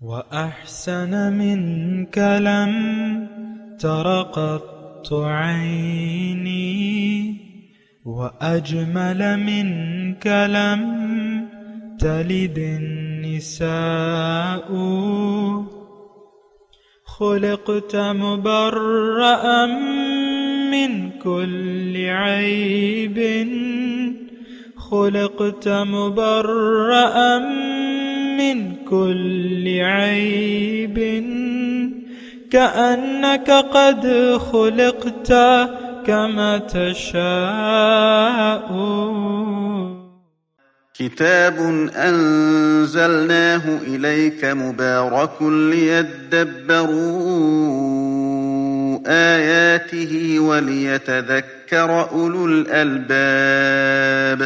وأحسن منك لم تر قط عيني وأجمل منك لم تلد النساء خلقت مبرأ من كل عيب خلقت مبرأ من كل عيب كأنك قد خلقت كما تشاء. كتاب أنزلناه إليك مبارك ليدبروا آياته وليتذكر أولو الألباب.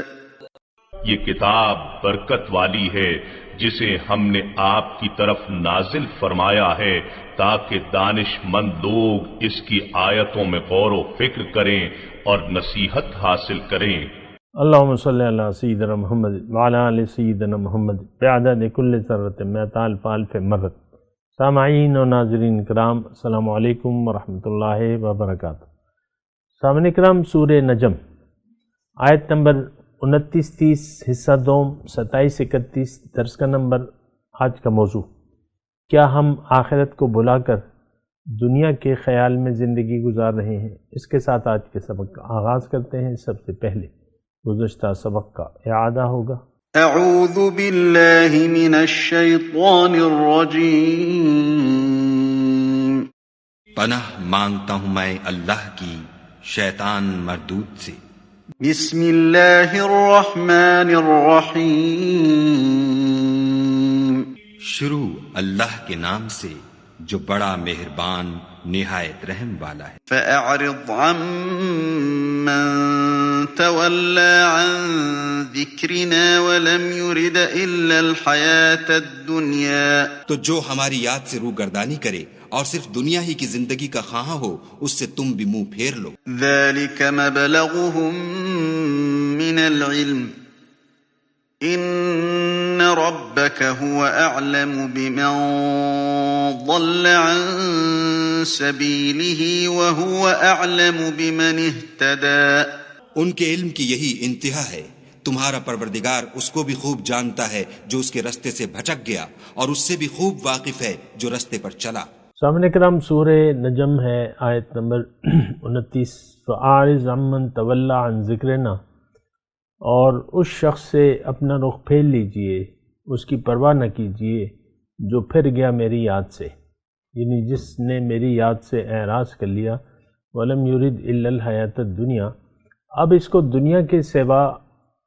یہ کتاب برکت والی ہے جسے ہم نے آپ کی طرف نازل فرمایا ہے تاکہ دانش مند لوگ اس کی آیتوں میں غور و فکر کریں اور نصیحت حاصل کریں. اللہم صلی علی سیدنا محمد وعلی آل سیدنا محمد بعدد کل ذرۃ مئۃ الف الف مرۃ. سامعین و ناظرین کرام، السلام علیکم ورحمۃ اللہ وبرکاتہ. سامعین کرام، سورہ نجم آیت نمبر 29-30 حصہ دوم 27-31 درس کا نمبر. آج کا موضوع، کیا ہم آخرت کو بلا کر دنیا کے خیال میں زندگی گزار رہے ہیں؟ اس کے ساتھ آج کے سبق کا آغاز کرتے ہیں. سب سے پہلے گزشتہ سبق کا اعادہ ہوگا. اعوذ باللہ من الشیطان الرجیم. پناہ مانگتا ہوں میں اللہ کی شیطان مردود سے. بسم اللہ الرحمن الرحیم. شروع اللہ کے نام سے جو بڑا مہربان نہایت رحم والا ہے. فأعرض عمن تولى عن ذکرنا ولم يرد الا الحیاة الدنیا. تو جو ہماری یاد سے روگردانی کرے اور صرف دنیا ہی کی زندگی کا خواہاں ہو، اس سے تم بھی منہ پھیر لو. ذلك مبلغهم من العلم ان ربك هو اعلم بمن ضل عن سبيله وهو اعلم بمن اهتدى. ان کے علم کی یہی انتہا ہے. تمہارا پروردگار اس کو بھی خوب جانتا ہے جو اس کے رستے سے بھٹک گیا، اور اس سے بھی خوب واقف ہے جو رستے پر چلا. سامعین کرام، سورہ نجم ہے، آیت نمبر 29. فَأَعْرِضْ عَمَّنْ تَوَلَّى عَنْ ذِكْرِنَا، اور اس شخص سے اپنا رخ پھیر لیجئے، اس کی پرواہ نہ کیجئے جو پھر گیا میری یاد سے، یعنی جس نے میری یاد سے اعراض کر لیا. وَلَمْ يُرِدْ إِلَّا الْحَيَاةَ الدُّنْيَا، اب اس کو دنیا کے سوا،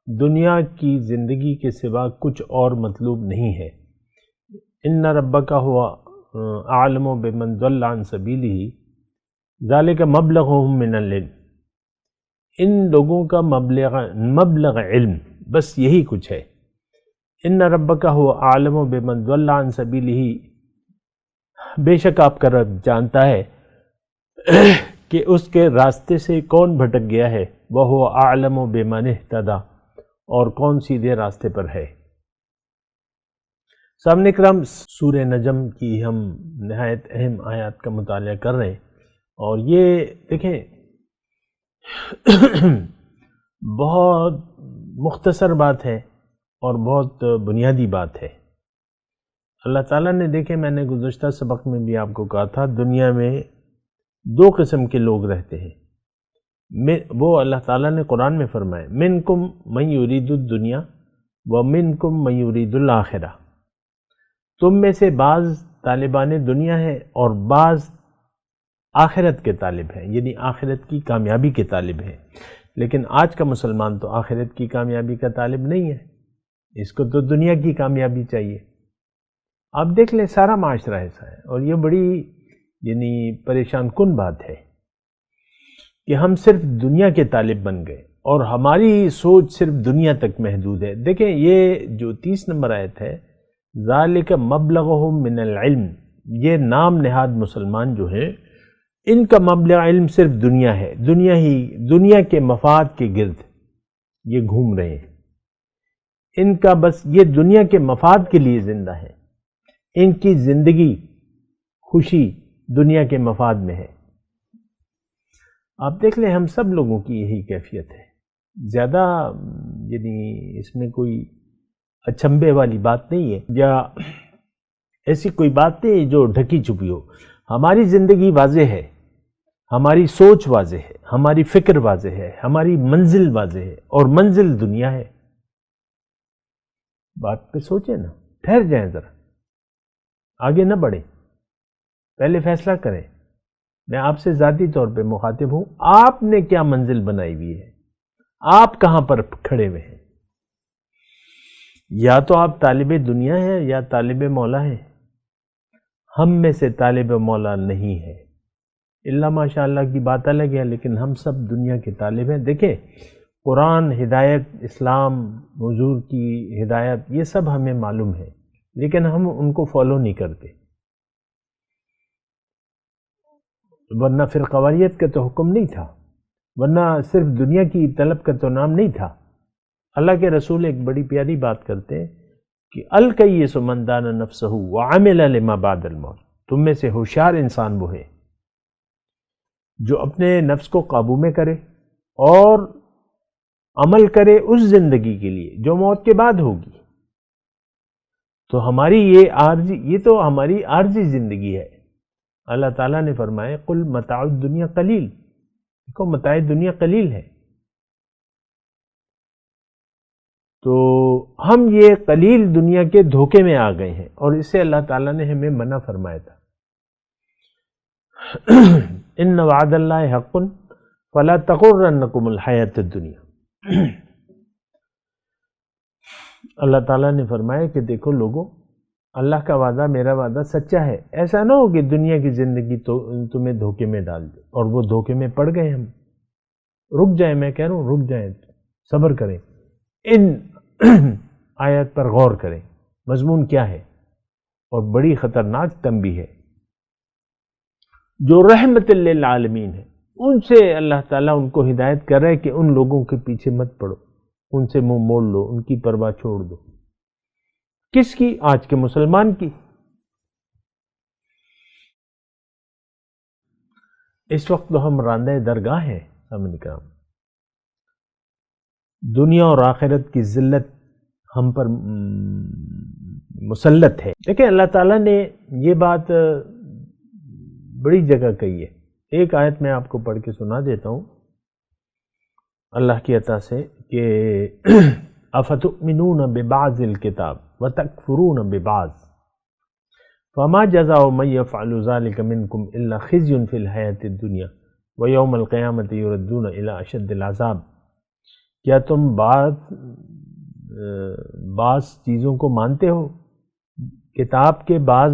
دنیا کی زندگی کے سوا کچھ اور مطلوب نہیں ہے. إِنَّ رَبَّكَ هُوَ أَعْلَمُ بِمَنْ ضَلَّ عَنْ سَبِيلِهِ ذَلِكَ مَبْلَغُهُم مِّنَ الْعِلْمِ. ان لوگوں کا مبلغ علم بس یہی کچھ ہے. إِنَّ رَبَّكَ هُوَ أَعْلَمُ بِمَنْ ضَلَّ عَنْ سَبِيلِهِ، بے شک آپ کا رب جانتا ہے کہ اس کے راستے سے کون بھٹک گیا ہے. وَهُوَ أَعْلَمُ بِمَنِ اهْتَدَى، اور کون سیدھے راستے پر ہے. سامعین کرام، سورہ نجم کی ہم نہایت اہم آیات کا مطالعہ کر رہے ہیں، اور یہ دیکھیں بہت مختصر بات ہے اور بہت بنیادی بات ہے. اللہ تعالیٰ نے، دیکھیں میں نے گزشتہ سبق میں بھی آپ کو کہا تھا، دنیا میں دو قسم کے لوگ رہتے ہیں. وہ اللہ تعالیٰ نے قرآن میں فرمائے، منکم من یرید الدنیا ومنکم من یرید الآخرہ. تم میں سے بعض طالبان دنیا ہیں اور بعض آخرت کے طالب ہیں، یعنی آخرت کی کامیابی کے طالب ہیں. لیکن آج کا مسلمان تو آخرت کی کامیابی کا طالب نہیں ہے، اس کو تو دنیا کی کامیابی چاہیے. آپ دیکھ لیں سارا معاشرہ ایسا ہے، اور یہ بڑی یعنی پریشان کن بات ہے کہ ہم صرف دنیا کے طالب بن گئے اور ہماری سوچ صرف دنیا تک محدود ہے. دیکھیں یہ جو 30 نمبر آیت ہے، ذالک مبلغہم من العلم، یہ نام نہاد مسلمان جو ہیں ان کا مبلغ علم صرف دنیا ہے. دنیا کے مفاد کے گرد یہ گھوم رہے ہیں. ان کا بس یہ دنیا کے مفاد کے لیے زندہ ہے. ان کی زندگی خوشی دنیا کے مفاد میں ہے۔ آپ دیکھ لیں ہم سب لوگوں کی یہی کیفیت ہے، زیادہ یعنی اس میں کوئی اچنبے والی بات نہیں ہے یا ایسی کوئی بات نہیں جو ڈھکی چھپی ہو۔ ہماری زندگی واضح ہے، ہماری سوچ واضح ہے، ہماری فکر واضح ہے، ہماری منزل واضح ہے، اور منزل دنیا ہے۔ بات پہ سوچیں نا، ٹھہر جائیں ذرا، آگے نہ بڑھیں، پہلے فیصلہ کریں۔ میں آپ سے ذاتی طور پہ مخاطب ہوں، آپ نے کیا منزل بنائی ہوئی ہے؟ آپ کہاں پر کھڑے ہوئے ہیں؟ یا تو آپ طالب دنیا ہیں یا طالب مولا ہیں۔ ہم میں سے طالب مولا نہیں ہے، اللہ ماشاء اللہ کی بات الگ ہے، لیکن ہم سب دنیا کے طالب ہیں۔ دیکھیں قرآن، ہدایت، اسلام، حضور کی ہدایت، یہ سب ہمیں معلوم ہے، لیکن ہم ان کو فالو نہیں کرتے، ورنہ فرقواریت کا تو حکم نہیں تھا، ورنہ صرف دنیا کی طلب کا تو نام نہیں تھا۔ اللہ کے رسول ایک بڑی پیاری بات کرتے ہیں کہ الکیس من دان نفسہ وعمل لما بعد الموت۔ تم میں سے ہوشیار انسان وہ ہے جو اپنے نفس کو قابو میں کرے اور عمل کرے اس زندگی کے لیے جو موت کے بعد ہوگی۔ تو ہماری یہ تو ہماری عارضی زندگی ہے۔ اللہ تعالیٰ نے فرمایا قل متاع الدنیا قلیل، دیکھو متاع دنیا قلیل ہے، تو ہم یہ قلیل دنیا کے دھوکے میں آ گئے ہیں، اور اس سے اللہ تعالیٰ نے ہمیں منع فرمایا تھا ان وعد اللہ حق فلا تغرنکم الحیاۃ الدنیا۔ اللہ تعالیٰ نے فرمایا کہ دیکھو لوگوں، اللہ کا وعدہ، میرا وعدہ سچا ہے، ایسا نہ ہو کہ دنیا کی زندگی تو تمہیں دھوکے میں ڈال دے، اور وہ دھوکے میں پڑ گئے ہم۔ رک جائیں، میں کہہ رہا ہوں رک جائیں، صبر کریں، ان آیات پر غور کریں، مضمون کیا ہے، اور بڑی خطرناک تنبیہ ہے۔ جو رحمت للعالمین ہے، ان سے اللہ تعالیٰ ان کو ہدایت کر رہا ہے کہ ان لوگوں کے پیچھے مت پڑو، ان سے منہ موڑ لو، ان کی پرواہ چھوڑ دو۔ کس کی؟ آج کے مسلمان کی۔ اس وقت تو ہم راندہ درگاہ ہیں، سامنے کرام، دنیا اور آخرت کی ذلت ہم پر مسلط ہے۔ دیکھیں اللہ تعالیٰ نے یہ بات بڑی جگہ کہی ہے۔ ایک آیت میں آپ کو پڑھ کے سنا دیتا ہوں اللہ کی عطا سے کہ افتؤمنون ببعض الکتاب وتکفرون ببعض فما جزاء من يفعل ذلك منكم الا خزي في الحیاۃ الدنیا ویوم القیامۃ یردون الی اشد العذاب۔ کیا تم بعض چیزوں کو مانتے ہو، کتاب کے بعض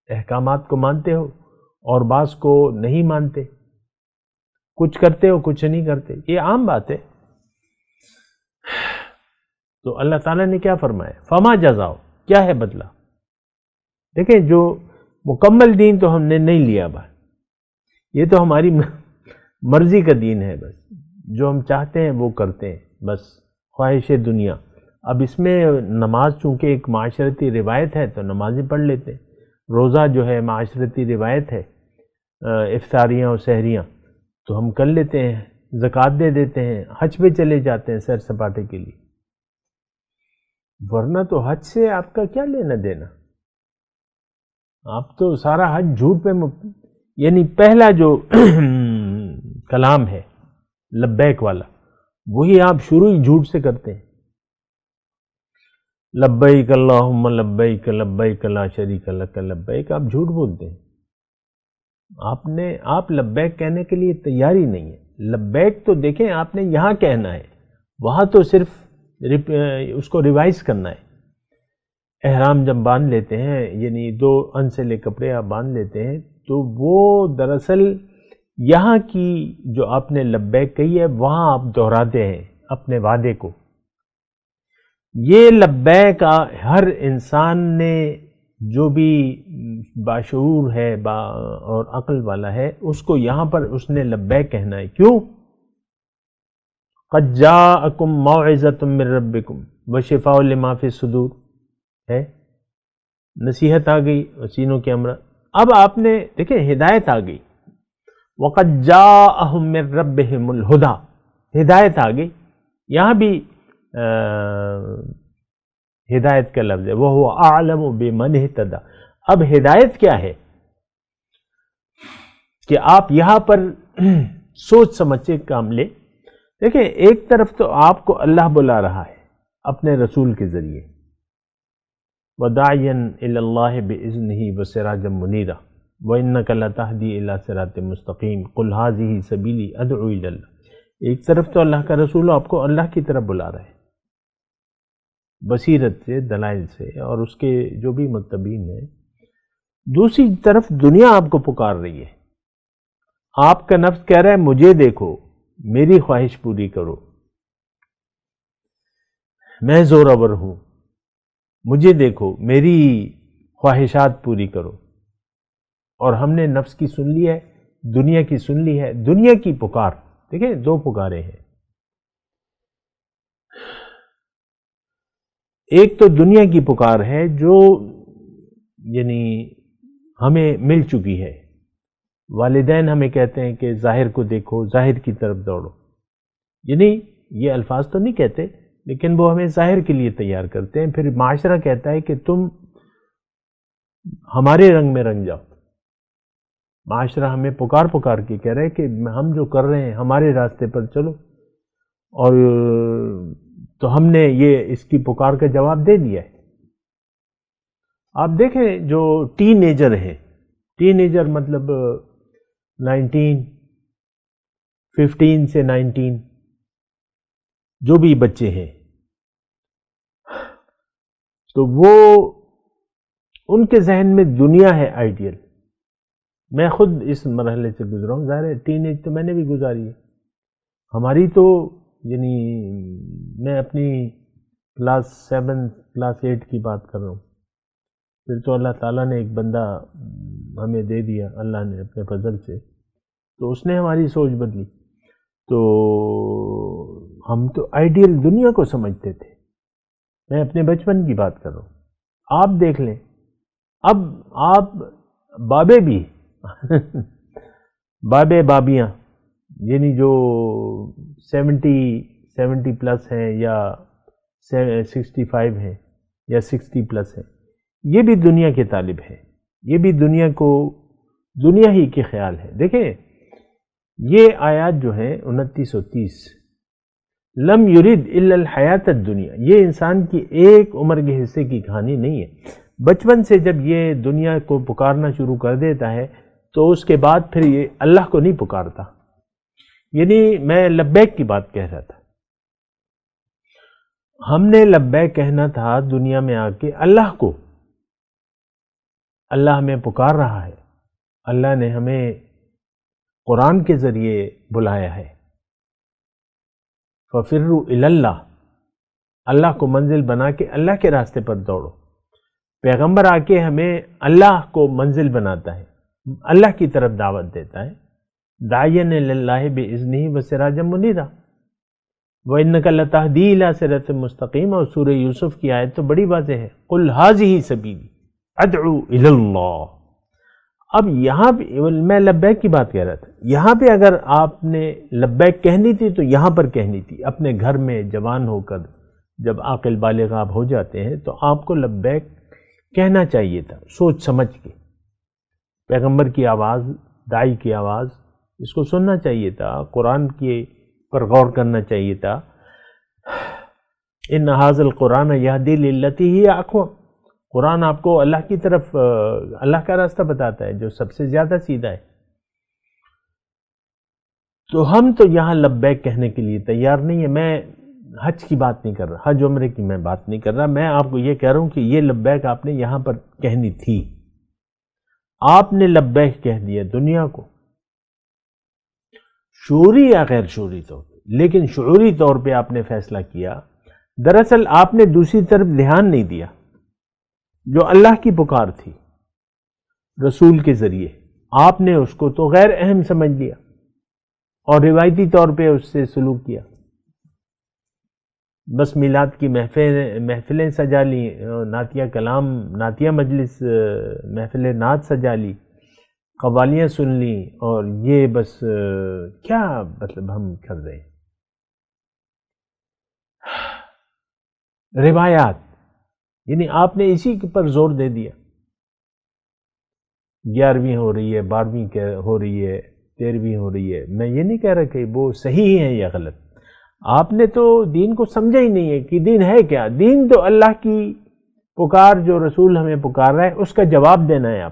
احکامات کو مانتے ہو اور بعض کو نہیں مانتے، کچھ کرتے ہو کچھ نہیں کرتے، یہ عام بات ہے۔ تو اللہ تعالیٰ نے کیا فرمایا؟ فما جزاؤ، کیا ہے بدلہ؟ دیکھیں جو مکمل دین تو ہم نے نہیں لیا بات، یہ تو ہماری مرضی کا دین ہے، بس جو ہم چاہتے ہیں وہ کرتے ہیں، بس خواہش دنیا۔ اب اس میں نماز چونکہ ایک معاشرتی روایت ہے تو نمازیں پڑھ لیتے ہیں، روزہ جو ہے معاشرتی روایت ہے، افطاریاں اور سحریاں تو ہم کر لیتے ہیں، زکوٰۃ دے دیتے ہیں، حج پہ چلے جاتے ہیں سیر سپاٹے کے لیے، ورنہ تو حج سے آپ کا کیا لینا دینا؟ آپ تو سارا حج جھوٹ پہ یعنی پہلا جو کلام ہے لبیک والا، وہی آپ شروع ہی جھوٹ سے کرتے ہیں۔ لبیک اللہم لبیک لبیک لا شریک لک لبیک، آپ جھوٹ بولتے ہیں، آپ لبیک کہنے کے لیے تیار ہی نہیں ہے۔ لبیک تو دیکھیں آپ نے یہاں کہنا ہے، وہاں تو صرف اس کو ریوائز کرنا ہے۔ احرام جب باندھ لیتے ہیں، یعنی 2 انسلے کپڑے آپ باندھ لیتے ہیں، تو وہ دراصل یہاں کی جو آپ نے لبیک کہی ہے وہاں آپ دہراتے ہیں اپنے وعدے کو۔ یہ لبیک ہر انسان نے جو بھی باشعور ہے اور عقل والا ہے، اس کو یہاں پر اس نے لبیک کہنا ہے۔ کیوں؟ قد جاءکم موعظۃ من ربکم وشفاء لما فی الصدور ہے نصیحت آ گئی، سینوں کے امراض. اب آپ نے دیکھیں ہدایت آ گئی، وَقَدْ جَاءَهُم مِّن رَّبِّهِمُ الْهُدَىٰ، ہدایت آ گئی. یہاں بھی ہدایت کا لفظ ہے، وَهُوَ أَعْلَمُ بِمَنِ اهْتَدَىٰ. اب ہدایت کیا ہے کہ آپ یہاں پر سوچ سمجھ کے کام لیں. دیکھیں ایک طرف تو آپ کو اللہ بلا رہا ہے اپنے رسول کے ذریعے، وَدَاعِيًا إِلَى اللَّهِ بِإِذْنِهِ وَسِرَاجًا مُنِيرًا وَإِنَّكَ لَتَهْدِي إِلَى صِرَاطٍ مُسْتَقِيمٍ قُلْ هَٰذِهِ سَبِيلِي أَدْعُو إِلَى اللَّهِ. ایک طرف تو اللہ کا رسول آپ کو اللہ کی طرف بلا رہا ہے بصیرت سے، دلائل سے، اور اس کے جو بھی متبعین ہیں. دوسری طرف دنیا آپ کو پکار رہی ہے، آپ کا نفس کہہ رہا ہے مجھے دیکھو، میری خواہش پوری کرو، میں زورآور ہوں، مجھے دیکھو، میری خواہشات پوری کرو. اور ہم نے نفس کی سن لی ہے، دنیا کی سن لی ہے. دنیا کی پکار، دیکھیں دو پکاریں ہیں. ایک تو دنیا کی پکار ہے جو یعنی ہمیں مل چکی ہے. والدین ہمیں کہتے ہیں کہ ظاہر کو دیکھو، ظاہر کی طرف دوڑو. یعنی یہ الفاظ تو نہیں کہتے، لیکن وہ ہمیں ظاہر کے لیے تیار کرتے ہیں. پھر معاشرہ کہتا ہے کہ تم ہمارے رنگ میں رنگ جاؤ. معاشرہ ہمیں پکار پکار کے کہہ رہے کہ ہم جو کر رہے ہیں ہمارے راستے پر چلو، اور تو ہم نے یہ اس کی پکار کا جواب دے دیا ہے. آپ دیکھیں جو ٹین ایجر ہیں، ٹین ایجر مطلب 15 سے 19 جو بھی بچے ہیں، تو وہ ان کے ذہن میں دنیا ہے آئیڈیل. میں خود اس مرحلے سے گزرا ہوں، ظاہر ہے ٹین ایج تو میں نے بھی گزاری ہے. ہماری تو یعنی میں اپنی کلاس 7 کلاس 8 کی بات کر رہا ہوں. پھر تو اللہ تعالیٰ نے ایک بندہ ہمیں دے دیا، اللہ نے اپنے فضل سے، تو اس نے ہماری سوچ بدلی. تو ہم تو آئیڈیل دنیا کو سمجھتے تھے. میں اپنے بچپن کی بات کر رہا ہوں. آپ دیکھ لیں اب آپ بابے بھی بابے بابیاں یعنی جو 70 پلس ہیں یا 65 ہیں یا 60 پلس ہیں، یہ بھی دنیا کے طالب ہیں، یہ بھی دنیا کو دنیا ہی کے خیال ہے. دیکھیں یہ آیات جو ہیں 29 اور 30، لم یرید الا الحیات الدنیا، یہ انسان کی ایک عمر کے حصے کی کہانی نہیں ہے. بچپن سے جب یہ دنیا کو پکارنا شروع کر دیتا ہے تو اس کے بعد پھر یہ اللہ کو نہیں پکارتا. یعنی میں لبیک کی بات کہہ رہا تھا، ہم نے لبیک کہنا تھا دنیا میں آ کے اللہ کو. اللہ ہمیں پکار رہا ہے، اللہ نے ہمیں قرآن کے ذریعے بلایا ہے. فَفِرُّوا إِلَى اللَّهِ، اللہ کو منزل بنا کے اللہ کے راستے پر دوڑو. پیغمبر آ کے ہمیں اللہ کو منزل بناتا ہے، اللہ کی طرف دعوت دیتا ہے. دَاعِيًا إِلَى اللَّهِ بِإِذْنِهِ وَسِرَاجًا مُنِيرًا وَإِنَّكَ لَتَهْدِي إِلَى صِرَاطٍ مُسْتَقِيمٍ. اور سورہ یوسف کی آیت تو بڑی واضح ہے، قُلْ هَٰذِهِ سَبِيلِي أَدْعُو إِلَى اللَّهِ. اب یہاں پہ میں لبیک کی بات کہہ رہا تھا، یہاں پہ اگر آپ نے لبیک کہنی تھی تو یہاں پر کہنی تھی. اپنے گھر میں جوان ہو کر جب عاقل بالغ آپ ہو جاتے ہیں تو آپ کو لبیک کہنا چاہیے تھا سوچ سمجھ کے. پیغمبر کی آواز، داعی کی آواز، اس کو سننا چاہیے تھا، قرآن کے پر غور کرنا چاہیے تھا. ان ھذا القرآن یہدی للتی ہی اقوم. قرآن آپ کو اللہ کی طرف، اللہ کا راستہ بتاتا ہے جو سب سے زیادہ سیدھا ہے. تو ہم تو یہاں لبیک کہنے کے لیے تیار نہیں ہے. میں حج کی بات نہیں کر رہا، حج عمرے کی میں بات نہیں کر رہا. میں آپ کو یہ کہہ رہا ہوں کہ یہ لبیک آپ نے یہاں پر کہنی تھی. آپ نے لبیک کہہ دیا دنیا کو، شعوری یا غیر شعوری طور پہ، لیکن شعوری طور پہ آپ نے فیصلہ کیا. دراصل آپ نے دوسری طرف دھیان نہیں دیا. جو اللہ کی پکار تھی رسول کے ذریعے، آپ نے اس کو تو غیر اہم سمجھ لیا اور روایتی طور پہ اس سے سلوک کیا. بس میلاد کی محفلیں سجا لی، نعتیہ کلام، نعتیہ مجلس، محفل نعت سجا لی، قوالیاں سن لی، اور یہ بس کیا مطلب ہم کر رہے ہیں؟ روایات، یعنی آپ نے اسی پر زور دے دیا. 11ویں ہو رہی ہے، 12ویں ہو رہی ہے، 13ویں ہو رہی ہے. میں یہ نہیں کہہ رہا کہ وہ صحیح ہے یا غلط. آپ نے تو دین کو سمجھا ہی نہیں ہے کہ دین ہے کیا. دین تو اللہ کی پکار، جو رسول ہمیں پکار رہا ہے اس کا جواب دینا ہے.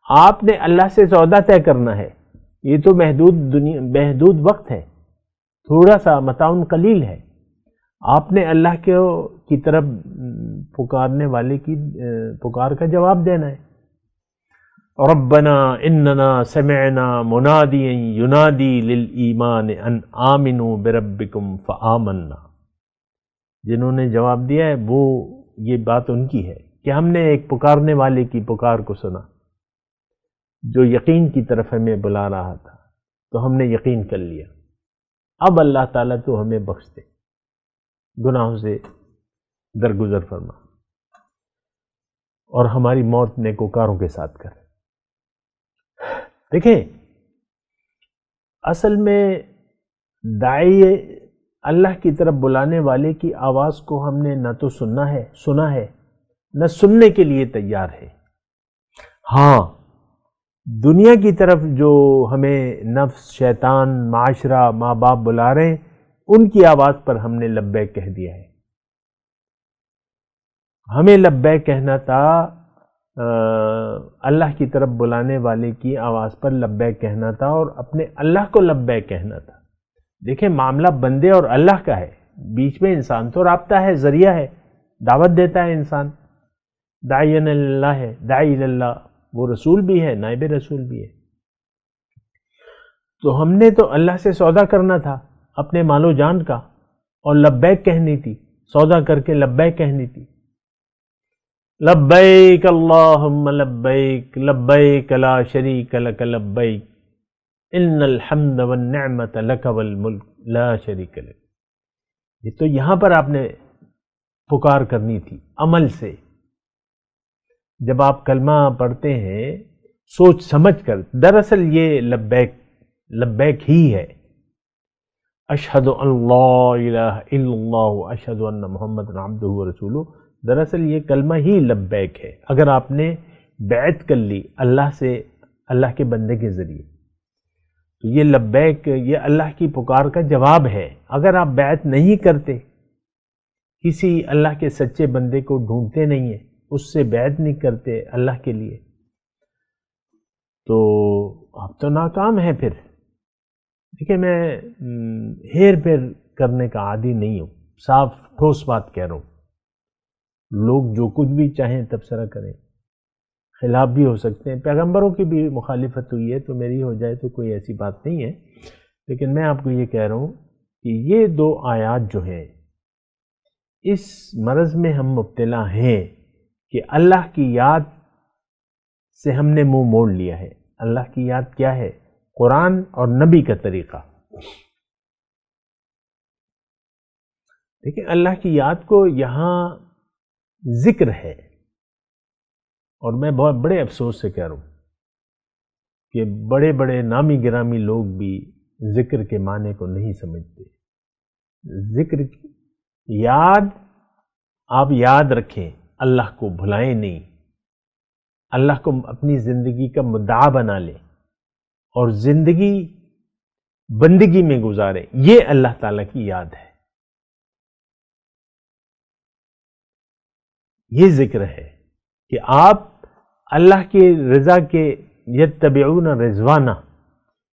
آپ نے اللہ سے سودا طے کرنا ہے. یہ تو محدود وقت ہے، تھوڑا سا متاع قلیل ہے. آپ نے اللہ کی طرف پکارنے والے کی پکار کا جواب دینا ہے. ربنا اننا سمعنا منادیا ینادی للایمان ان آمنوا بربکم فآمنا. جنہوں نے جواب دیا ہے وہ، یہ بات ان کی ہے کہ ہم نے ایک پکارنے والے کی پکار کو سنا جو یقین کی طرف ہمیں بلا رہا تھا، تو ہم نے یقین کر لیا. اب اللہ تعالیٰ تو ہمیں بخش دے، گناہوں سے درگزر فرما، اور ہماری موت نیکوکاروں کے ساتھ کر. دیکھیں، اصل میں داعی اللہ کی طرف بلانے والے کی آواز کو ہم نے نہ تو سنا ہے نہ سننے کے لیے تیار ہے. ہاں، دنیا کی طرف جو ہمیں نفس، شیطان، معاشرہ، ماں باپ بلا رہے ہیں، ان کی آواز پر ہم نے لبیک کہہ دیا ہے. ہمیں لبیک کہنا تھا، اللہ کی طرف بلانے والے کی آواز پر لبیک کہنا تھا، اور اپنے اللہ کو لبیک کہنا تھا. دیکھیں، معاملہ بندے اور اللہ کا ہے، بیچ میں انسان تو رابطہ ہے، ذریعہ ہے، دعوت دیتا ہے انسان. داعی اللہ ہے، داعی اللہ، وہ رسول بھی ہے، نائب رسول بھی ہے. تو ہم نے تو اللہ سے سودا کرنا تھا اپنے مال و جان کا، اور لبیک کہنی تھی، سودا کر کے لبیک کہنی تھی. لبیک اللہم لبیک، لبیک لا شریک لک لبیک، ان الحمد والنعمت لک والملک لا شریک لک. یہ تو یہاں پر آپ نے پکار کرنی تھی عمل سے. جب آپ کلمہ پڑھتے ہیں سوچ سمجھ کر، دراصل یہ لبیک ہی ہے. اشہد ان لا الہ الا اللہ اشہد ان محمد عبدہ ورسولہ، دراصل یہ کلمہ ہی لبیک ہے. اگر آپ نے بیعت کر لی اللہ سے، اللہ کے بندے کے ذریعے، تو یہ لبیک، یہ اللہ کی پکار کا جواب ہے. اگر آپ بیعت نہیں کرتے، کسی اللہ کے سچے بندے کو ڈھونڈتے نہیں ہیں، اس سے بیعت نہیں کرتے اللہ کے لیے، تو آپ تو ناکام ہیں. پھر دیکھیں، میں ہیر پھیر کرنے کا عادی نہیں ہوں، صاف ٹھوس بات کہہ رہا ہوں. لوگ جو کچھ بھی چاہیں تبصرہ کریں، خلاف بھی ہو سکتے ہیں. پیغمبروں کی بھی مخالفت ہوئی ہے تو میری ہو جائے تو کوئی ایسی بات نہیں ہے. لیکن میں آپ کو یہ کہہ رہا ہوں کہ یہ 2 آیات جو ہیں، اس مرض میں ہم مبتلا ہیں کہ اللہ کی یاد سے ہم نے منہ موڑ لیا ہے. اللہ کی یاد کیا ہے؟ قرآن اور نبی کا طریقہ. دیکھیں، اللہ کی یاد کو یہاں ذکر ہے، اور میں بہت بڑے افسوس سے کہہ رہا ہوں کہ بڑے بڑے نامی گرامی لوگ بھی ذکر کے معنی کو نہیں سمجھتے. ذکر یاد، آپ یاد رکھیں، اللہ کو بھلائیں نہیں، اللہ کو اپنی زندگی کا مدعا بنا لیں اور زندگی بندگی میں گزاریں. یہ اللہ تعالیٰ کی یاد ہے، یہ ذکر ہے کہ آپ اللہ کی رضا کے یتبعون رضوانہ،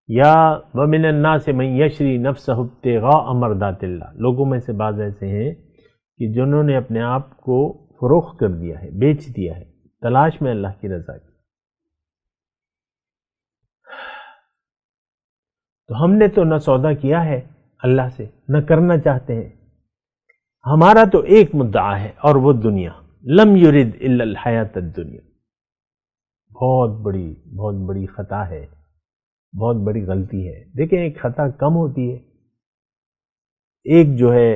یا ومن الناس من یشری نفسہ ابتغاء مرضات اللہ. لوگوں میں سے بعض ایسے ہیں کہ جنہوں نے اپنے آپ کو فروخت کر دیا ہے، بیچ دیا ہے، تلاش میں اللہ کی رضا کی. تو ہم نے تو نہ سودا کیا ہے اللہ سے، نہ کرنا چاہتے ہیں. ہمارا تو ایک مدعا ہے، اور وہ دنیا. لم یرد الا الحیات الدنیا. بہت بڑی خطا ہے، بہت بڑی غلطی ہے. دیکھیں، ایک خطا کم ہوتی ہے، ایک جو ہے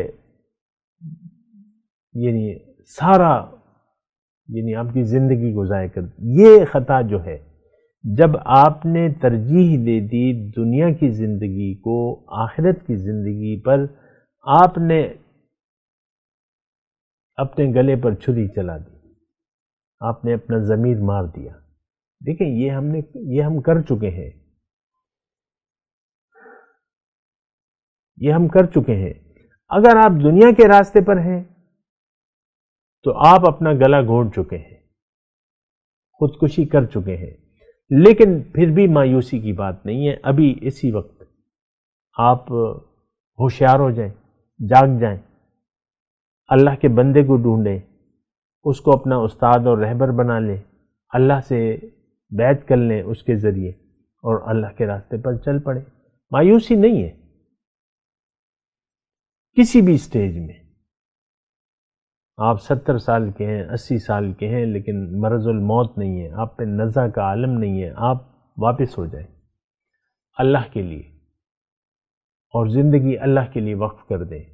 یعنی سارا یعنی آپ کی زندگی کو ضائع کر دی. یہ خطا جو ہے جب آپ نے ترجیح دے دی دنیا کی زندگی کو آخرت کی زندگی پر، آپ نے اپنے گلے پر چھری چلا دی، آپ نے اپنا ضمیر مار دیا. دیکھیں یہ ہم کر چکے ہیں، یہ ہم کر چکے ہیں. اگر آپ دنیا کے راستے پر ہیں تو آپ اپنا گلا گھونٹ چکے ہیں، خودکشی کر چکے ہیں. لیکن پھر بھی مایوسی کی بات نہیں ہے. ابھی اسی وقت آپ ہوشیار ہو جائیں، جاگ جائیں، اللہ کے بندے کو ڈھونڈیں، اس کو اپنا استاد اور رہبر بنا لیں، اللہ سے بیعت کر لیں اس کے ذریعے اور اللہ کے راستے پر چل پڑیں. مایوسی نہیں ہے کسی بھی سٹیج میں. آپ 70 سال کے ہیں، 80 سال کے ہیں، لیکن مرض الموت نہیں ہے، آپ پہ نزع کا عالم نہیں ہے، آپ واپس ہو جائیں اللہ کے لیے اور زندگی اللہ کے لیے وقف کر دیں.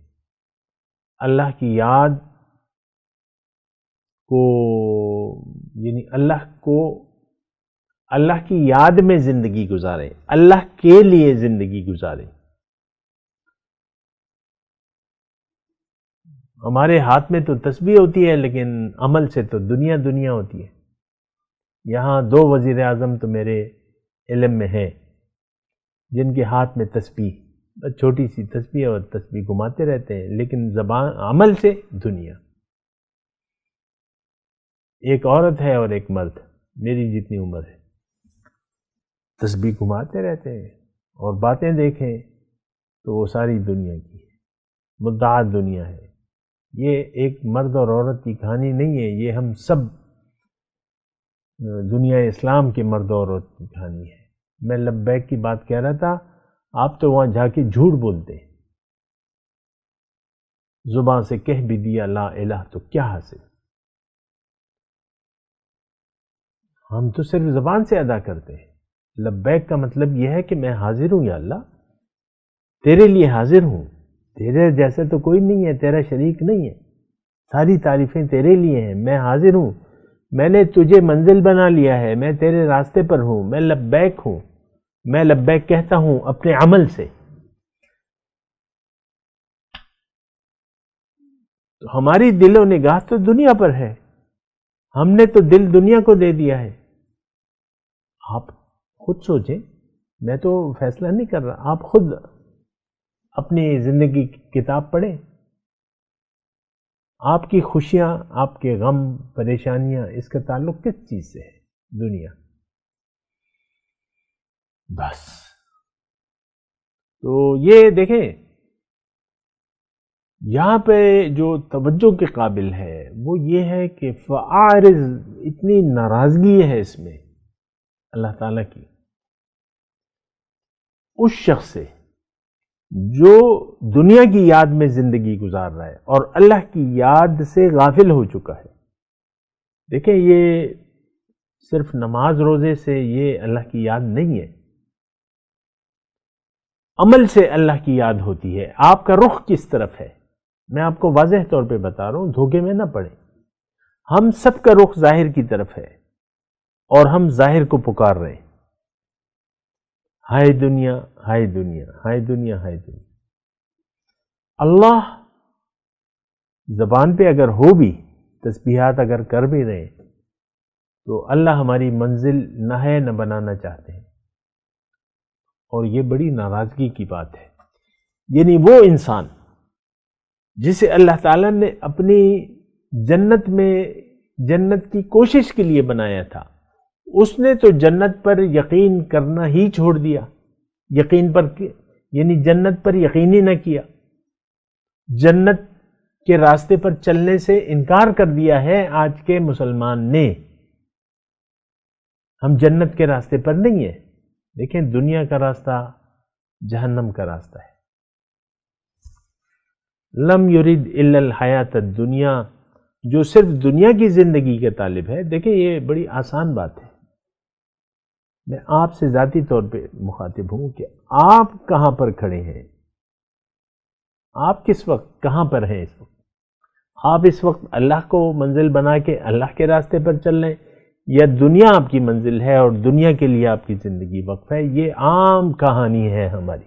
اللہ کی یاد کو یعنی اللہ کی یاد میں زندگی گزاریں، اللہ کے لیے زندگی گزاریں. ہمارے ہاتھ میں تو تسبیح ہوتی ہے لیکن عمل سے تو دنیا دنیا ہوتی ہے. یہاں 2 وزیر اعظم تو میرے علم میں ہیں جن کے ہاتھ میں تسبیح، چھوٹی سی تسبیح اور تسبیح گھماتے رہتے ہیں، لیکن زبان عمل سے دنیا. ایک عورت ہے اور ایک مرد، میری جتنی عمر ہے، تسبیح گھماتے رہتے ہیں اور باتیں دیکھیں تو وہ ساری دنیا کی ہے، مدعا دنیا ہے. یہ ایک مرد اور عورت کی کہانی نہیں ہے، یہ ہم سب دنیا اسلام کے مرد اور عورت کی کہانی ہے. میں لبیک کی بات کہہ رہا تھا، آپ تو وہاں جا کے جھوٹ بولتے ہیں. زبان سے کہہ بھی دیا لا الہ تو کیا حاصل. ہم تو صرف زبان سے ادا کرتے ہیں. لبیک کا مطلب یہ ہے کہ میں حاضر ہوں یا اللہ، تیرے لیے حاضر ہوں، تیرے جیسے تو کوئی نہیں ہے، تیرا شریک نہیں ہے، ساری تعریفیں تیرے لیے ہیں. میں حاضر ہوں، میں نے تجھے منزل بنا لیا ہے، میں تیرے راستے پر ہوں، میں لبیک ہوں. میں لبیک کہتا ہوں اپنے عمل سے. تو ہماری دل و نگاہ تو دنیا پر ہے، ہم نے تو دل دنیا کو دے دیا ہے. آپ خود سوچیں، میں تو فیصلہ نہیں کر رہا، آپ خود اپنی زندگی کی کتاب پڑھیں. آپ کی خوشیاں، آپ کے غم، پریشانیاں، اس کا تعلق کس چیز سے ہے؟ دنیا. بس تو یہ دیکھیں، یہاں پہ جو توجہ کے قابل ہے وہ یہ ہے کہ فعارض، اتنی ناراضگی ہے اس میں اللہ تعالیٰ کی اس شخص سے جو دنیا کی یاد میں زندگی گزار رہا ہے اور اللہ کی یاد سے غافل ہو چکا ہے. دیکھیں، یہ صرف نماز روزے سے یہ اللہ کی یاد نہیں ہے، عمل سے اللہ کی یاد ہوتی ہے. آپ کا رخ کس طرف ہے؟ میں آپ کو واضح طور پہ بتا رہا ہوں، دھوکے میں نہ پڑیں. ہم سب کا رخ ظاہر کی طرف ہے اور ہم ظاہر کو پکار رہے ہیں، ہائے دنیا، ہائے دنیا، ہائے دنیا، ہائے دنیا. اللہ زبان پہ اگر ہو بھی، تسبیحات اگر کر بھی رہے تو اللہ ہماری منزل نہ ہے نہ بنانا چاہتے ہیں، اور یہ بڑی ناراضگی کی بات ہے. یعنی وہ انسان جسے اللہ تعالیٰ نے اپنی جنت میں جنت کی کوشش کے لیے بنایا تھا، اس نے تو جنت پر یقین کرنا ہی چھوڑ دیا. یقین پر یعنی جنت پر یقین ہی نہ کیا، جنت کے راستے پر چلنے سے انکار کر دیا ہے آج کے مسلمان نے. ہم جنت کے راستے پر نہیں ہیں. دیکھیں، دنیا کا راستہ جہنم کا راستہ ہے. لم یرید الا الحیات الدنیا، جو صرف دنیا کی زندگی کے طالب ہے. دیکھیں، یہ بڑی آسان بات ہے. میں آپ سے ذاتی طور پہ مخاطب ہوں کہ آپ کہاں پر کھڑے ہیں، آپ کس وقت کہاں پر ہیں اس وقت. آپ اس وقت اللہ کو منزل بنا کے اللہ کے راستے پر چل رہے ہیں، یا دنیا آپ کی منزل ہے اور دنیا کے لیے آپ کی زندگی وقف ہے؟ یہ عام کہانی ہے ہماری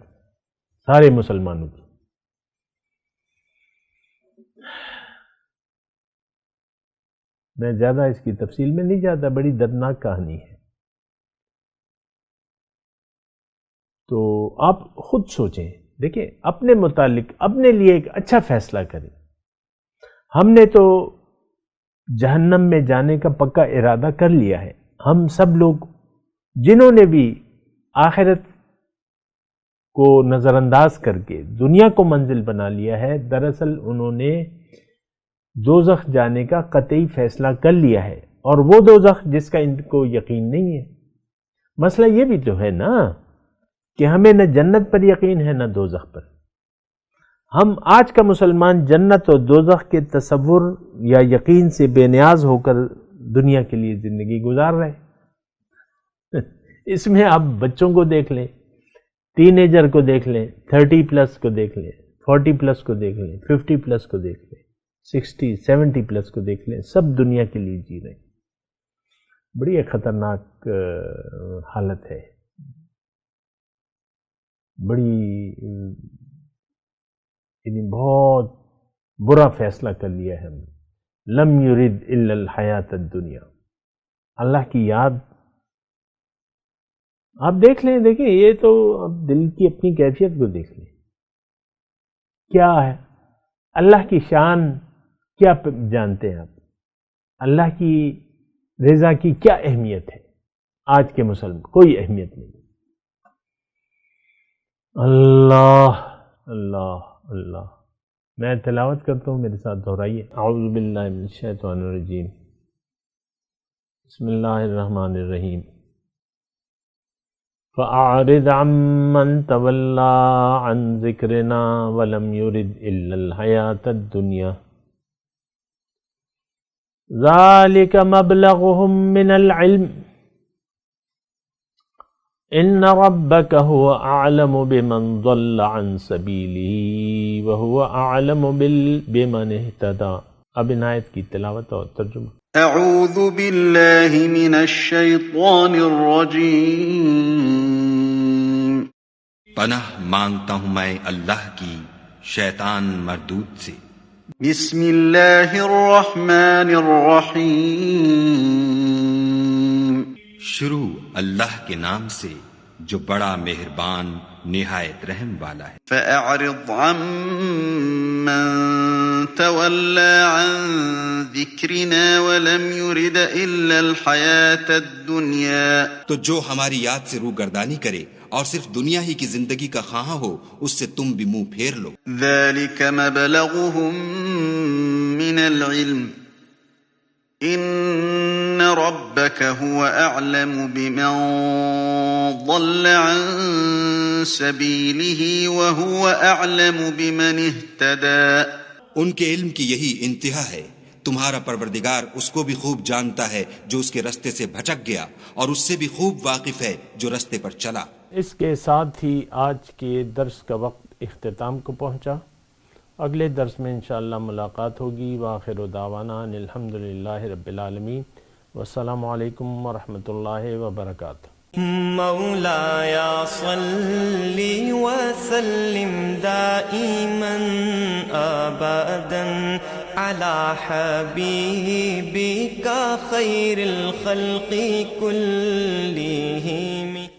سارے مسلمانوں کی۔ میں زیادہ اس کی تفصیل میں نہیں جاتا، بڑی دردناک کہانی ہے۔ تو آپ خود سوچیں، دیکھیں اپنے متعلق اپنے لیے ایک اچھا فیصلہ کریں۔ ہم نے تو جہنم میں جانے کا پکا ارادہ کر لیا ہے۔ ہم سب لوگ جنہوں نے بھی آخرت کو نظر انداز کر کے دنیا کو منزل بنا لیا ہے، دراصل انہوں نے دوزخ جانے کا قطعی فیصلہ کر لیا ہے، اور وہ دوزخ جس کا ان کو یقین نہیں ہے۔ مسئلہ یہ بھی تو ہے نا کہ ہمیں نہ جنت پر یقین ہے نہ دوزخ پر۔ ہم آج کا مسلمان جنت اور دوزخ کے تصور یا یقین سے بے نیاز ہو کر دنیا کے لیے زندگی گزار رہے ہیں۔ اس میں آپ بچوں کو دیکھ لیں، ٹین ایجر کو دیکھ لیں، 30 پلس کو دیکھ لیں، 40 پلس کو دیکھ لیں، 50 پلس کو دیکھ لیں، 60 70 پلس کو دیکھ لیں، سب دنیا کے لیے جی رہے ہیں۔ بڑی ایک خطرناک حالت ہے، بڑی یعنی بہت برا فیصلہ کر لیا ہے ہم نے۔ لم یرد الا الحیات الدنیا، اللہ کی یاد آپ دیکھ لیں، دیکھیں یہ تو اب دل کی اپنی کیفیت کو دیکھ لیں، کیا ہے اللہ کی شان، کیا جانتے ہیں آپ؟ اللہ کی رضا کی کیا اہمیت ہے؟ آج کے مسلمان کوئی اہمیت نہیں۔ اللہ اللہ اللہ، میں تلاوت کرتا ہوں، میرے ساتھ دہرائیے۔ اعوذ باللہ من الشیطان الرجیم، بسم اللہ الرحمن الرحیم۔ فَأَعْرِضْ عَمَّنْ تَوَلَّى عَنْ ذِكْرِنَا وَلَمْ يُرِدْ إِلَّا الْحَيَاةَ الدُّنْيَا ذَلِكَ مَبْلَغُهُمْ مِنَ الْعِلْمِ إِنَّ رَبَّكَ هُوَ أَعْلَمُ بِمَنْ ضَلَّ عَنْ سَبِيلِهِ وَهُوَ أَعْلَمُ بِمَنِ اهْتَدَى۔ اب ان آیت کی تلاوت اور ترجمہ۔ اعوذ باللہ من الشیطان الرجیم۔ پناہ مانگتا ہوں میں اللہ کی شیطان مردود سے۔ بسم اللہ الرحمن الرحیم۔ شروع اللہ کے نام سے جو بڑا مہربان نہایت رحم والا ہے۔ فَأَعْرِضْ عَمَّن تَوَلَّى عَن ذِكْرِنَا وَلَمْ يُرِدْ إِلَّا الْحَيَاةَ الدُّنْيَا، تو جو ہماری یاد سے روگردانی کرے اور صرف دنیا ہی کی زندگی کا خواہاں ہو، اس سے تم بھی منہ پھیر لو۔ ذَلِكَ مَبْلَغُهُم مِّنَ الْعِلْمِ إِنَّ رَبَّكَ هُوَ أَعْلَمُ بِمَنْ ضَلَّ عَن سَبِيلِهِ وَهُوَ أَعْلَمُ بِمَنِ اهْتَدَى۔ ان کے علم کی یہی انتہا ہے، تمہارا پروردگار اس کو بھی خوب جانتا ہے جو اس کے رستے سے بھٹک گیا، اور اس سے بھی خوب واقف ہے جو رستے پر چلا۔ اس کے ساتھ ہی آج کے درس کا وقت اختتام کو پہنچا۔ اگلے درس میں انشاءاللہ ملاقات ہوگی۔ وآخر دعوانا ان الحمدللہ رب العالمین، والسلام علیکم ورحمۃ اللہ وبرکاتہ۔ مولاي صل وسلم دائما ابدا على حبيبك خير الخلق كلهم۔